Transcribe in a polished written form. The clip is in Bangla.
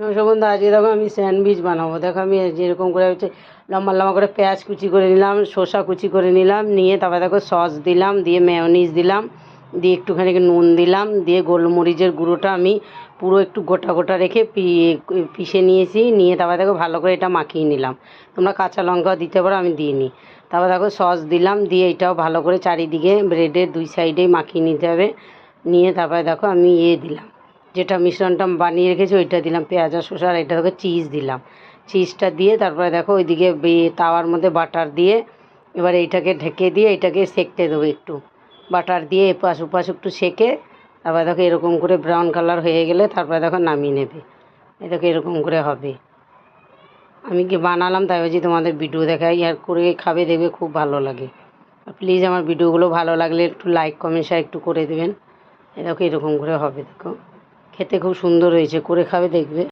নমস্কার বন্ধু, আজকে দেখো আমি স্যান্ডউইচ বানাবো। দেখো আমি যেরকম করে হচ্ছে লম্বা লম্বা করে পেঁয়াজ কুচি করে নিলাম, শসা কুচি করে নিলাম, নিয়ে তারপরে দেখো সস দিলাম, দিয়ে মেয়োনিজ দিলাম, দিয়ে একটুখানি নুন দিলাম, দিয়ে গোলমরিচের গুঁড়োটা আমি পুরো একটু গোটা গোটা রেখে পিষে নিয়েছি। নিয়ে তারপরে দেখো ভালো করে এটা মাখিয়ে নিলাম। তোমরা কাঁচা লঙ্কাও দিতে পারো, আমি দিইনি। তারপর দেখো সস দিলাম, দিয়ে এটাও ভালো করে চারিদিকে ব্রেডের দুই সাইডেই মাখিয়ে নিতে হবে। নিয়ে তারপরে দেখো আমি দিলাম, যেটা মিশ্রণটা বানিয়ে রেখেছি ওইটা দিলাম, পেঁয়াজ আর শসা, আর এটা দেখো চিজ দিলাম। চিজটা দিয়ে তারপরে দেখো ওইদিকে তাওয়ার মধ্যে বাটার দিয়ে এবার এইটাকে ঢেকে দিয়ে এটাকে সেঁকতে দেবো একটু। বাটার দিয়ে এপাশ ওপাশ একটু সেঁকে তারপরে দেখো এরকম করে ব্রাউন কালার হয়ে গেলে তারপরে দেখো নামিয়ে নেবে। এই দেখো এরকম করে হবে। আমি কি বানালাম তাই বলছি তোমাদের ভিডিও দেখাই, আর করে খাবে, দেখবে খুব ভালো লাগে। আর প্লিজ আমার ভিডিওগুলো ভালো লাগলে একটু লাইক কমেন্ট শেয়ার একটু করে দেবেন। এই দেখো এরকম করে হবে। দেখো খেতে খুব সুন্দর হয়েছে, করে খাবে দেখবে।